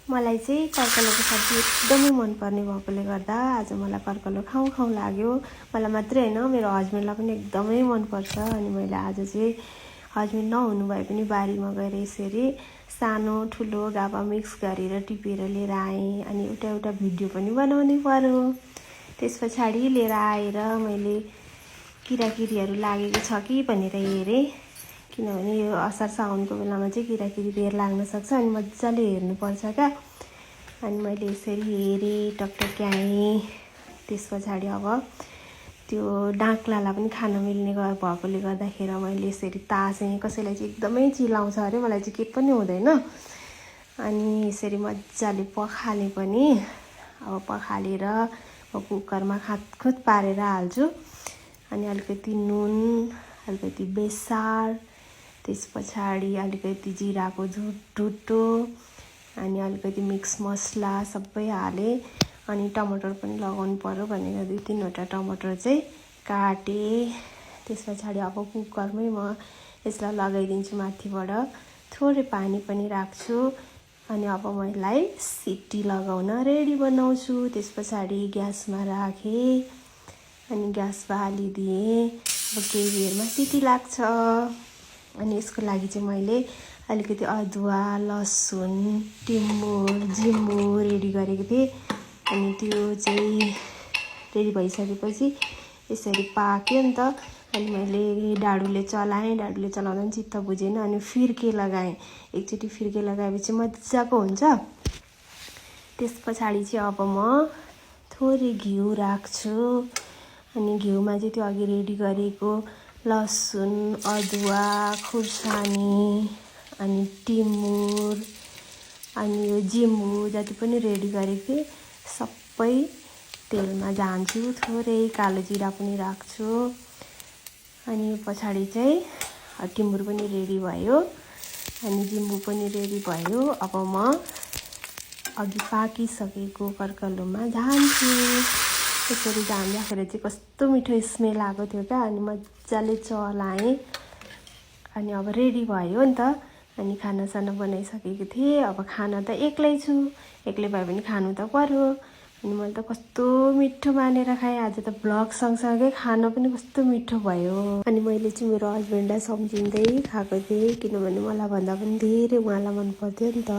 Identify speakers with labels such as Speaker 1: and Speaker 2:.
Speaker 1: मलाई चाहिँ कर्कलोको सब्जी एकदमै मनपर्ने भएकोले गर्दा आज मलाई कर्कलो खाउँ खाउँ लाग्यो। मलाई मात्रै हैन, मेरो हस्बेन्डलाई पनि एकदमै मनपर्छ। अनि मैले आज चाहिँ हस्बेन्ड नहुनु भए पनि बारीमा गएर यसरी सानो ठुलो गाभा मिक्स गरेर टिपेर लिएर आएँ। अनि एउटा भिडियो पनि बनाउनै पर्यो। त्यस पछाडि लिएर आएर मैले किराकिरीहरू लागेको छ कि भनेर हेरेँ, किनभने यो असार साउनको बेलामा चाहिँ किराकिरी धेर लाग्न सक्छ। अनि मजाले हेर्नुपर्छ क्या। अनि मैले यसरी हेरेँ, टकटक्याएँ। त्यस पछाडि अब त्यो डाँक्लालाई पनि खान मिल्ने भएकोले गर्दाखेरि मैले यसरी तासेँ। कसैलाई चाहिँ एकदमै चिलाउँछ अरे, मलाई चाहिँ के पनि हुँदैन। अनि यसरी मजाले पखालेँ पनि। अब पखालेर म कुकरमा खातखुत पारेर हाल्छु। अनि अलिकति नुन, अलिकति बेसार, त्यस पछाडि अलिकति जिराको ढुट्टो, अनि अलिकति मिक्स मसला सबै हालेँ। अनि टमाटर पनि लगाउनु पर्यो भनेर 2-3वटा टमाटर चाहिँ काटेँ। त्यस पछाडि अब कुकरमै म यसलाई लगाइदिन्छु माथिबाट। थोरै पानी पनि राख्छु। अनि अब म यसलाई सिटी लगाउन रेडी बनाउँछु। त्यस पछाडि ग्यासमा राखेँ। अनि ग्यास बालिदिएँ। अब केही बेरमा सिटी लाग्छ। अनि यसको लागि चाहिँ मैले अलिकति अदुवा, लसुन, टिमुर, जिम्बु रेडी गरेको थिएँ। अनि त्यो चाहिँ रेडी भइसकेपछि यसरी पाक्यो नि त। अनि मैले डाडुले चलाएँ। डाडुले चलाउँदा पनि चित्त बुझेन। अनि फिर्के लगाएँ। एकचोटि फिर्के लगाएपछि मजाको हुन्छ। त्यस पछाडि चाहिँ अब म थोरै घिउ राख्छु। अनि घिउमा चाहिँ त्यो अघि रेडी गरेको लसुन, अदुवा, खुर्सानी, अनि टिमुर, अनि यो जिम्बु जति पनि रेडी गरेको थिएँ सबै तेलमा झान्छु। थोरै कालो जिरा पनि राख्छु। अनि पछाडि चाहिँ टिमुर पनि रेडी भयो। अनि जिम्बु पनि रेडी भयो। अब म अघि पाकिसकेको कर्कलोमा झान्छु। त्यसरी झान्दाखेरि चाहिँ कस्तो मिठो स्मेल आएको थियो क्या। अनि मजाले चलाएँ। अनि अब रेडी भयो नि त। अनि खानासाना बनाइसकेको थिएँ। अब खाना त एक्लै छु, एक्लै भए पनि खानु त पर्यो। अनि मैले त कस्तो मिठो मानेर खाएँ। आज त भ्लग सँगसँगै खाना पनि कस्तो मिठो भयो। अनि मैले चाहिँ मेरो हस्बेन्डलाई सम्झिँदै खाएको थिएँ, किनभने मलाई भन्दा पनि धेरै उहाँलाई मन पर्थ्यो नि त।